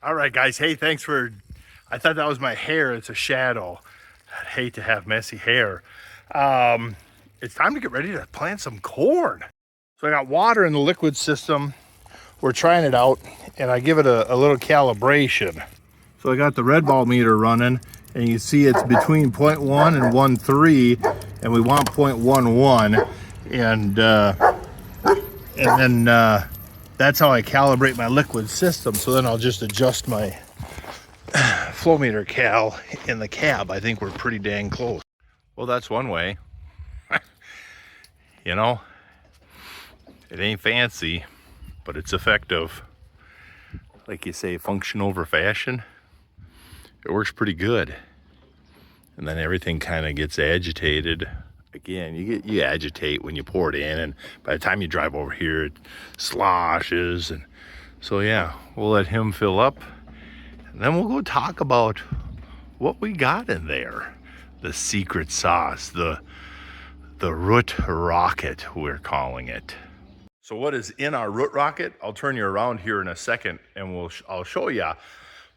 All right, guys. Hey, thanks for, I thought that was my hair. It's a shadow. I'd hate to have messy hair. It's time to get ready to plant some corn. So I got water in the liquid system. We're trying it out, and I give it a little calibration. So I got the red ball meter running, and you see it's between 0.1 and 1.3, and we want 0.11. And then that's how I calibrate my liquid system. So then I'll just adjust my flow meter cal in the cab. I think we're pretty dang close. Well, that's one way. You know, it ain't fancy, but it's effective. Like you say, function over fashion. It works pretty good. And then everything kind of gets agitated. Again, you agitate when you pour it in, and by the time you drive over here, it sloshes. And so yeah, we'll let him fill up, and then we'll go talk about what we got in there. The secret sauce, the root rocket, we're calling it. So what is in our root rocket? I'll turn you around here in a second, and I'll show you.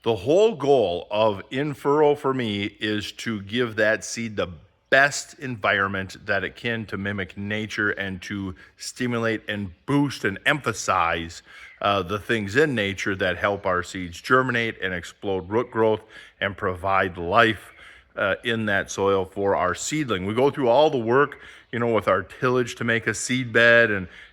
The whole goal of infurrow for me is to give that seed the best environment that it can to mimic nature and to stimulate and boost and emphasize the things in nature that help our seeds germinate and explode root growth and provide life in that soil for our seedling. We go through all the work, you know, with our tillage to make a seed bed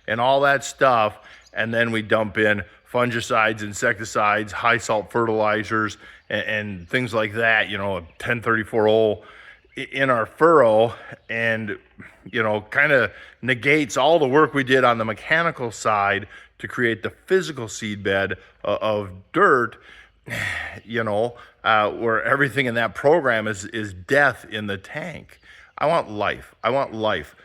and all that stuff, and then we dump in fungicides, insecticides, high salt fertilizers, and things like that, you know, 1034 in our furrow, and you know, kind of negates all the work we did on the mechanical side to create the physical seed bed of dirt, you know, where everything in that program is death in the tank. I want life.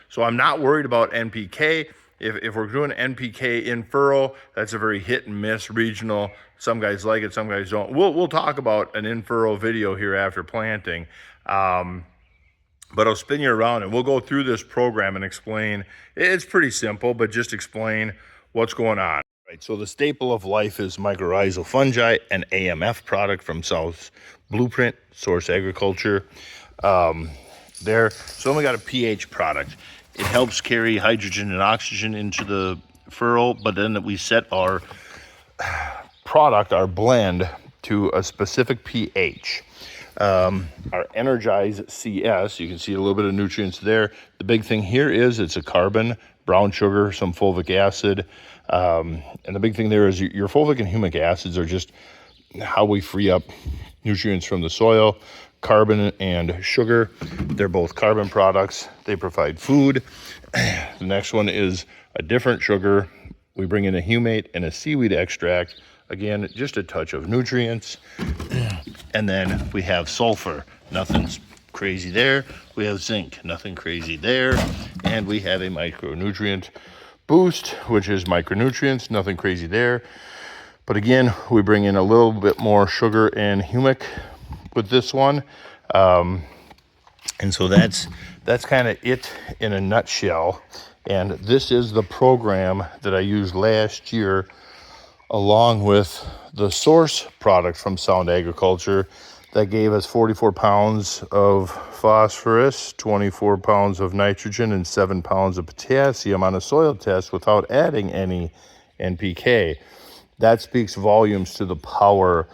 So I'm not worried about NPK. If we're doing NPK in furrow, that's a very hit and miss regional. Some guys like it, some guys don't. We'll talk about an in furrow video here after planting. But I'll spin you around and we'll go through this program and explain. It's pretty simple, but just explain what's going on. Right, so the staple of life is mycorrhizal fungi, an AMF product from South Blueprint, Source Agriculture. So then we got a pH product. It helps carry hydrogen and oxygen into the furrow, but then we set our product, our blend, to a specific pH. Our Energize CS, you can see a little bit of nutrients there. The big thing here is it's a carbon, brown sugar, some fulvic acid. And the big thing there is your fulvic and humic acids are just how we free up nutrients from the soil. Carbon and sugar, they're both carbon products. They provide food. The next one is a different sugar. We bring in a humate and a seaweed extract. Again, just a touch of nutrients. And then we have sulfur, nothing's crazy there. We have zinc, nothing crazy there. And we have a micronutrient boost, which is micronutrients, nothing crazy there. But again, we bring in a little bit more sugar and humic with this one. And so that's kind of it in a nutshell. And this is the program that I used last year along with the Source product from Sound Agriculture that gave us 44 pounds of phosphorus, 24 pounds of nitrogen, and 7 pounds of potassium on a soil test without adding any NPK. That speaks volumes to the power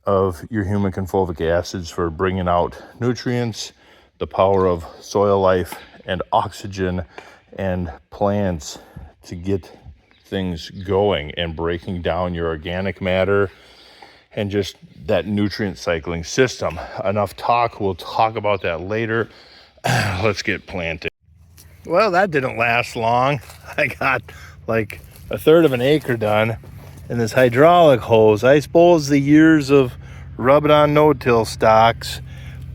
of your humic and fulvic acids for bringing out nutrients, the power of soil life and oxygen and plants to get things going and breaking down your organic matter and just that nutrient cycling system. Enough talk. We'll talk about that later. Let's get planted. Well, that didn't last long. I got like a third of an acre done in this hydraulic hose. I suppose the years of rubbing on no-till stocks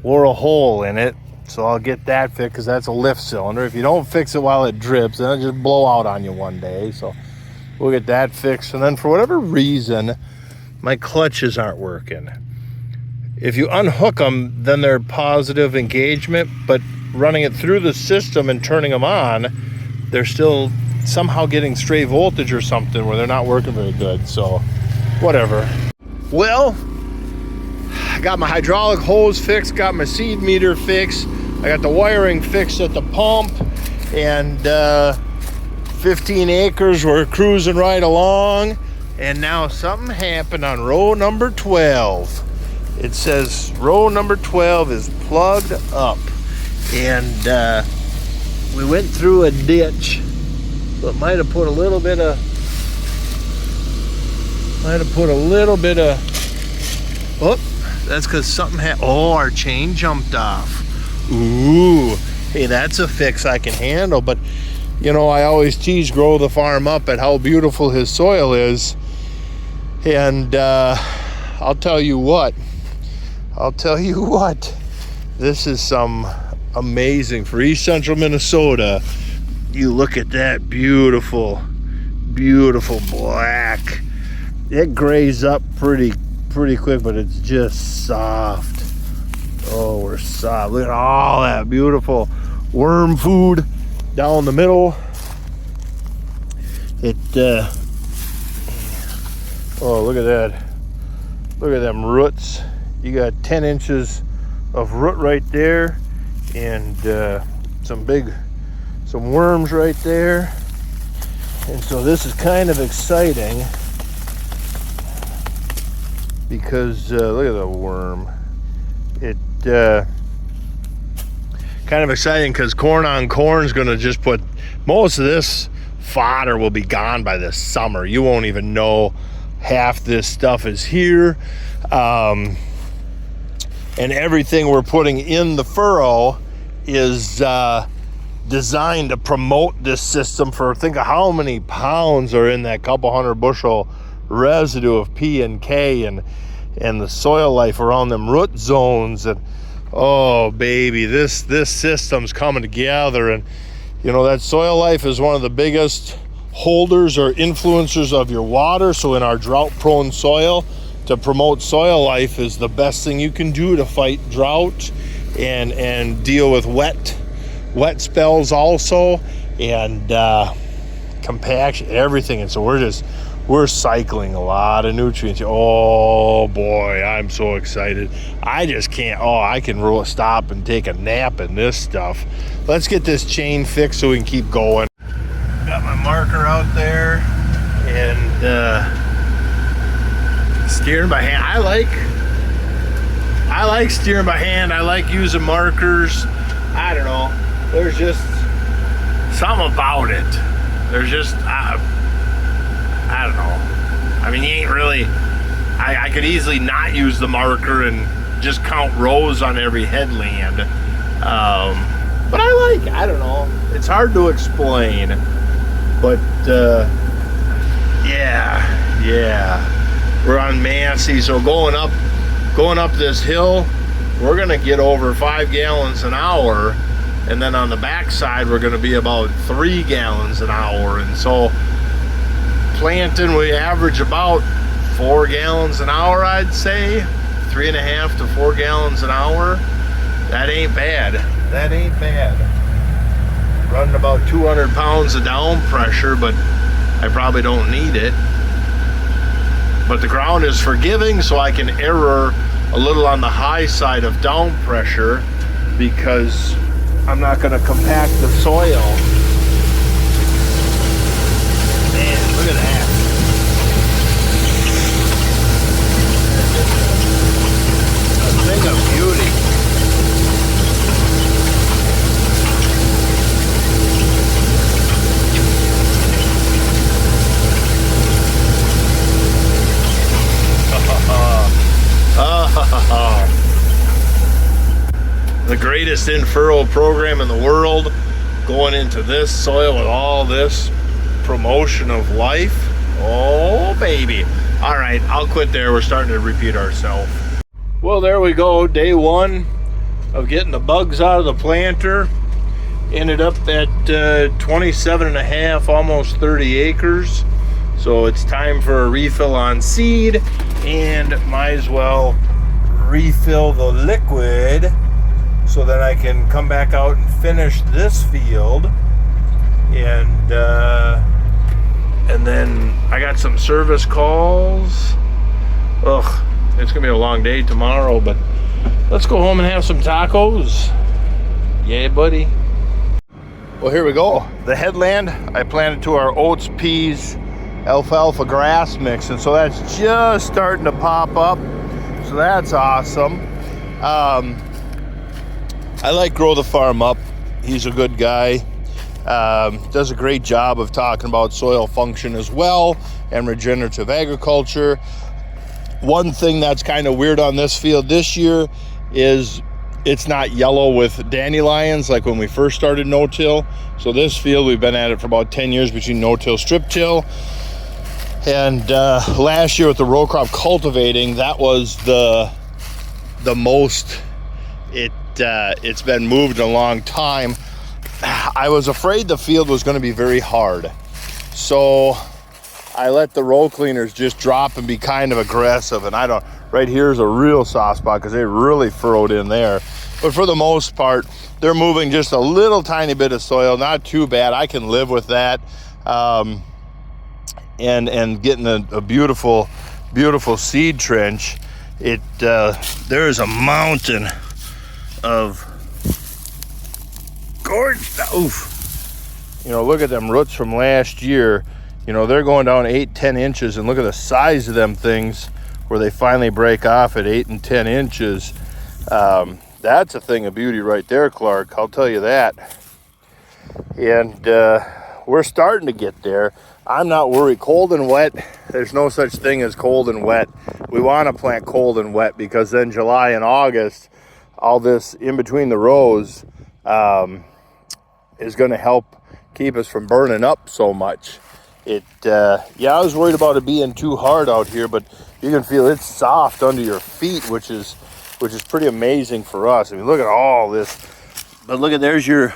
wore a hole in it. So I'll get that fixed because that's a lift cylinder. If you don't fix it while it drips, then it'll just blow out on you one day. So we'll get that fixed. And then for whatever reason, my clutches aren't working. If you unhook them, then they're positive engagement, but running it through the system and turning them on, they're still somehow getting stray voltage or something where they're not working very good. So whatever. Well, I got my hydraulic hose fixed, got my seed meter fixed, I got the wiring fixed at the pump, and 15 acres, we're cruising right along. And now something happened on row number 12. It says row number 12 is plugged up. And we went through a ditch. So it might have put a little bit of, oh, that's because something happened. Oh, our chain jumped off. Ooh, hey, that's a fix I can handle. But, you know, I always tease Grow the Farm up at how beautiful his soil is. And I'll tell you what, this is some amazing for East Central Minnesota. You look at that beautiful, beautiful black. It grays up pretty quick, but it's just soft. Oh, we're soft. Look at all that beautiful worm food down the middle. Oh, look at that. Look at them roots. You got 10 inches of root right there, and some worms right there. And so this is kind of exciting because look at the worm. It kind of exciting because corn on corn is going to just put most of this fodder will be gone by this summer. You won't even know half this stuff is here. And everything we're putting in the furrow is designed to promote this system. For think of how many pounds are in that couple hundred bushel residue of P and K, and the soil life around them root zones. And oh baby, this system's coming together. And you know, that soil life is one of the biggest holders or influencers of your water. So in our drought prone soil, to promote soil life is the best thing you can do to fight drought and deal with wet spells also, and compaction, everything. And so we're cycling a lot of nutrients. Oh boy, I'm so excited. I just can't, I can stop and take a nap in this stuff. Let's get this chain fixed so we can keep going. Got my marker out there, and steering by hand. I like steering by hand. I like using markers. I don't know. There's just something about it. There's just, I don't know. I mean, you ain't really, I could easily not use the marker and just count rows on every headland. But I don't know. It's hard to explain. But, yeah. We're on Massey, so going up this hill, we're gonna get over 5 gallons an hour, and then on the backside we're gonna be about 3 gallons an hour. And so planting, we average about 4 gallons an hour, I'd say, 3.5 to 4 gallons an hour. That ain't bad. Running about 200 pounds of down pressure, but I probably don't need it. But the ground is forgiving, so I can error a little on the high side of down pressure because I'm not going to compact the soil. Man, look at that. A thing of beauty. The greatest infurrow program in the world, going into this soil with all this promotion of life. Oh baby. All right, I'll quit there. We're starting to repeat ourselves. Well, there we go. Day one of getting the bugs out of the planter. Ended up at 27.5, almost 30 acres. So it's time for a refill on seed, and might as well refill the liquid so that I can come back out and finish this field. And then I got some service calls Ugh, it's gonna be a long day tomorrow, but let's go home and have some tacos. Yeah, buddy. Well, here we go. The headland, I planted to our oats, peas, alfalfa grass mix, and so that's just starting to pop up. So that's awesome. I like Grow the Farm Up. He's a good guy. Does a great job of talking about soil function as well and regenerative agriculture. One thing that's kind of weird on this field this year is it's not yellow with dandelions like when we first started no-till. So this field, we've been at it for about 10 years between no-till, strip-till. And last year with the row crop cultivating, that was the most it's been moved in a long time. I was afraid the field was going to be very hard, so I let the row cleaners just drop and be kind of aggressive. And right here is a real soft spot because they really furrowed in there. But for the most part, they're moving just a little tiny bit of soil, not too bad. I can live with that. And getting a beautiful seed trench. There is a mountain of corn. Oof. You know, look at them roots from last year. You know, they're going down 8-10 inches, and look at the size of them things where they finally break off at 8 and 10 inches. That's a thing of beauty right there, Clark. I'll tell you that. And we're starting to get there. I'm not worried. Cold and wet, there's no such thing as cold and wet. We want to plant cold and wet because then July and August, all this in between the rows is going to help keep us from burning up so much. Yeah, I was worried about it being too hard out here, but you can feel it's soft under your feet, which is pretty amazing for us. I mean, look at all this. But look at, there's your,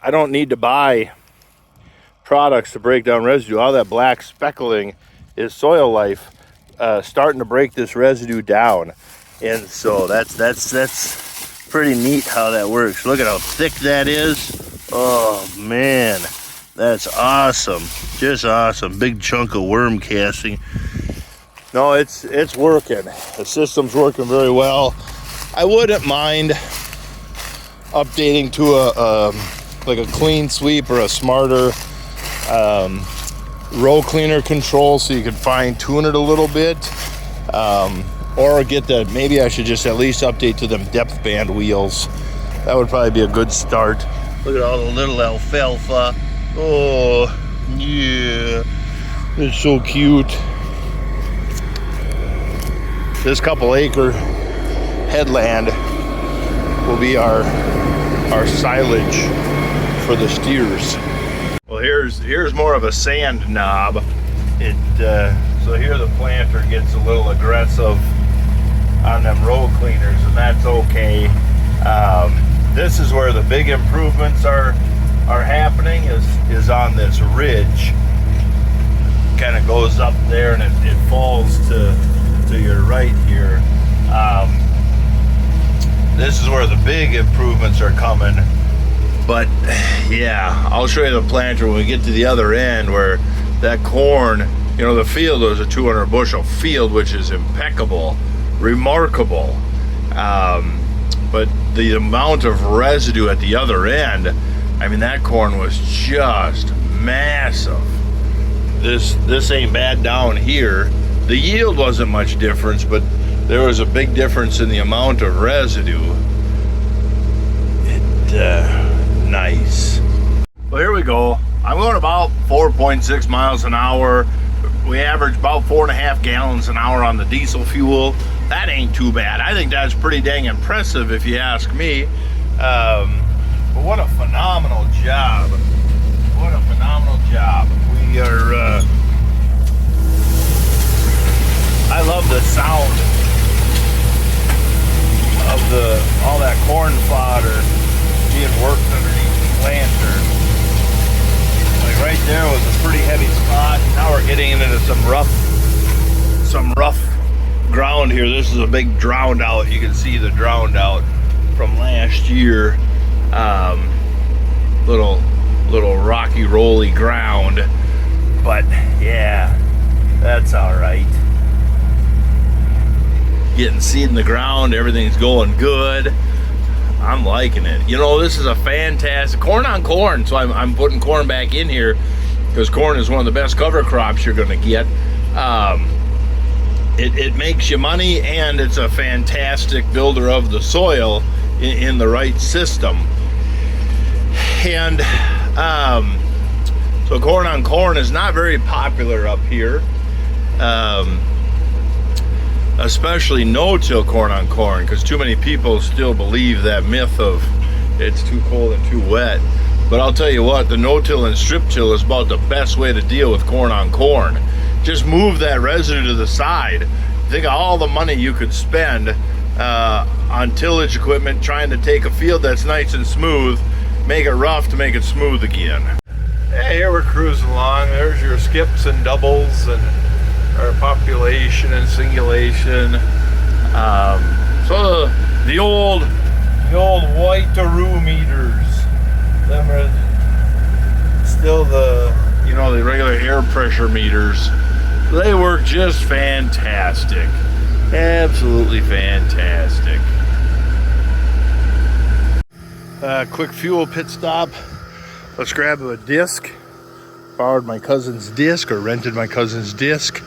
I don't need to buy products to break down residue. All that black speckling is soil life starting to break this residue down. And so that's pretty neat how that works. Look at how thick that is. Oh man, that's awesome. Just awesome. Big chunk of worm casting. No, it's working. The system's working very well. I wouldn't mind updating to like a clean sweep or a smarter row cleaner control so you can fine tune it a little bit. Or get the, maybe I should just at least update to them depth band wheels. That would probably be a good start. Look at all the little alfalfa. Oh, yeah. It's so cute. This couple acre headland will be our silage for the steers. Well, here's more of a sand knob. So here the planter gets a little aggressive on them row cleaners, and that's okay. This is where the big improvements are happening, is on this ridge. Kind of goes up there and it falls to your right here. This is where the big improvements are coming. But yeah, I'll show you the planter when we get to the other end where that corn, you know, the field was a 200 bushel field, which is impeccable, remarkable. But the amount of residue at the other end, I mean, that corn was just massive. This ain't bad down here. The yield wasn't much difference, but there was a big difference in the amount of residue. Nice. Well, here we go. I'm going about 4.6 miles an hour. We average about 4.5 gallons an hour on the diesel fuel. That ain't too bad. I think that's pretty dang impressive if you ask me. But what a phenomenal job. What a phenomenal job. We are, I love the sound of all that corn fodder being worked underneath the planter. Like right there was a pretty heavy spot. Now we're getting into some rough ground here. This is a big drowned out. You can see the drowned out from last year. Little rocky rolly ground, but yeah, That's all right. Getting seed in the ground, everything's going good. I'm liking it. You know, this is a fantastic corn on corn, so I'm putting corn back in here because corn is one of the best cover crops you're going to get. It makes you money, and it's a fantastic builder of the soil in the right system. And so corn on corn is not very popular up here, especially no-till corn on corn, because too many people still believe that myth of it's too cold and too wet. But I'll tell you what, the no-till and strip-till is about the best way to deal with corn on corn. Just move that residue to the side. Think of all the money you could spend on tillage equipment trying to take a field that's nice and smooth, make it rough to make it smooth again. Hey, here we're cruising along. There's your skips and doubles and our population and singulation. So the old white-a-roo meters, them are still the regular air pressure meters. They work just fantastic. Absolutely fantastic. Quick fuel pit stop. Let's grab a disc. Borrowed my cousin's disc, or rented my cousin's disc.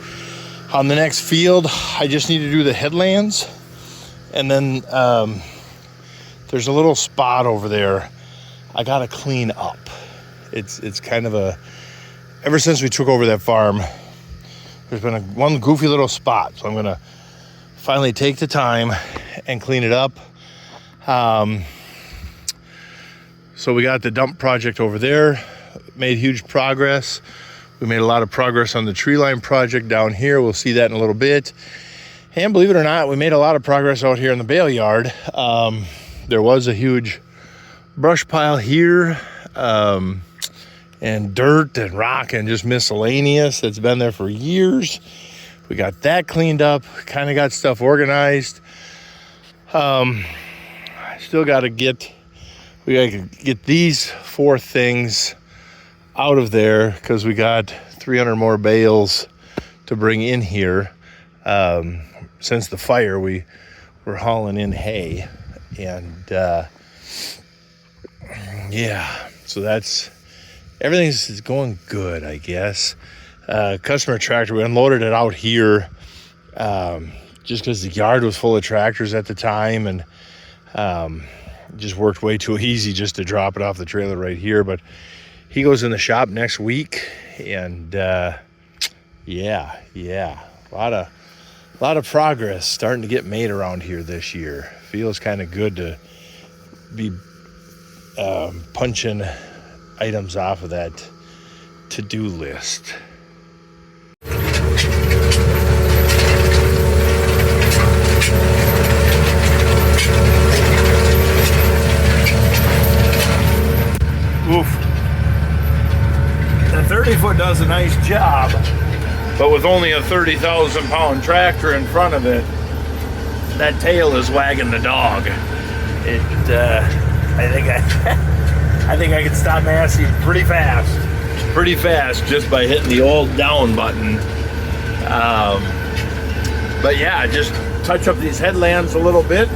On the next field, I just need to do the headlands. And then there's a little spot over there I gotta clean up. It's kind of ever since we took over that farm, there's been one goofy little spot. So I'm gonna finally take the time and clean it up. So we got the dump project over there, made huge progress. We made a lot of progress on the tree line project down here. We'll see that in a little bit. And believe it or not, we made a lot of progress out here in the bale yard. There was a huge brush pile here, and dirt and rock and just miscellaneous that's been there for years. We got that cleaned up, kind of got stuff organized. Still got to get these 4 things out of there because we got 300 more bales to bring in here. Since the fire, we were hauling in hay, and yeah, so everything's going good, I guess. Customer tractor, we unloaded it out here just because the yard was full of tractors at the time, and it just worked way too easy just to drop it off the trailer right here. But he goes in the shop next week, and yeah, a lot of progress starting to get made around here this year. Feels kind of good to be punching items off of that to-do list. Oof. The 30-foot does a nice job, but with only a 30,000-pound tractor in front of it, that tail is wagging the dog. I think I can stop Massey pretty fast just by hitting the old down button. But yeah, just touch up these headlands a little bit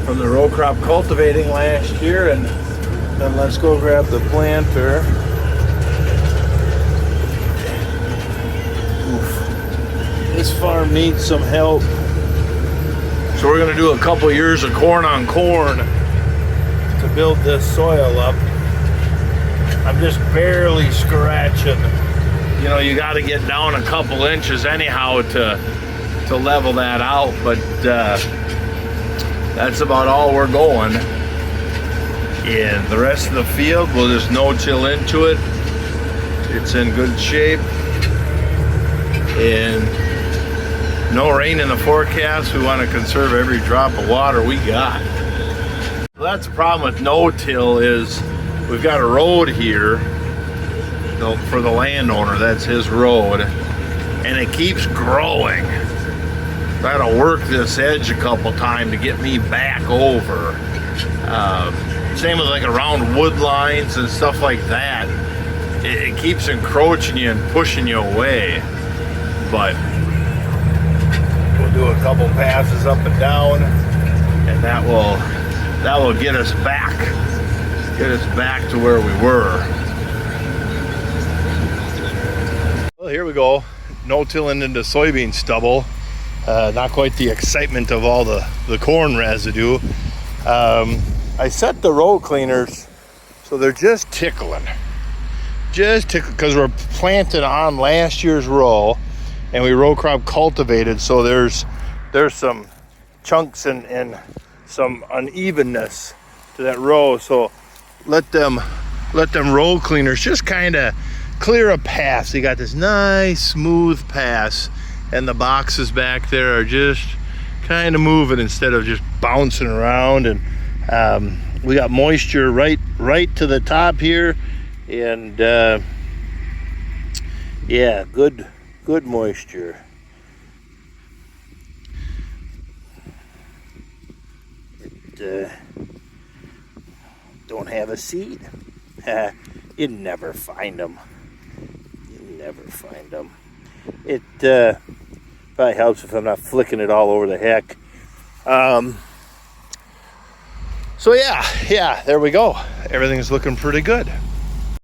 from the row crop cultivating last year, and then let's go grab the planter. Oof. This farm needs some help. So we're gonna do a couple years of corn on corn to build this soil up. I'm just barely scratching. You know, you gotta get down a couple inches anyhow to level that out, but that's about all we're going. And the rest of the field, we'll just no-till into it. It's in good shape. And no rain in the forecast. We want to conserve every drop of water we got. Well, that's the problem with no-till is we've got a road here for the landowner. That's his road, and it keeps growing. I gotta work this edge a couple times to get me back over. Same with like around wood lines and stuff like that. it keeps encroaching you and pushing you away. But we'll do a couple passes up and down, and that will get us back to where we were. Well, here we go. No-tilling into soybean stubble. Not quite the excitement of all the corn residue. I set the row cleaners so they're just tickling. Because we're planted on last year's row, and we row crop cultivated, so there's some chunks and some unevenness to that row. So let them row cleaners just kind of clear a path. So you got this nice smooth pass, and the boxes back there are just kind of moving instead of just bouncing around. And we got moisture right to the top here, and yeah, good moisture. Don't have a seed. You never find them. It probably helps if I'm not flicking it all over the heck. So yeah, there we go. Everything's looking pretty good.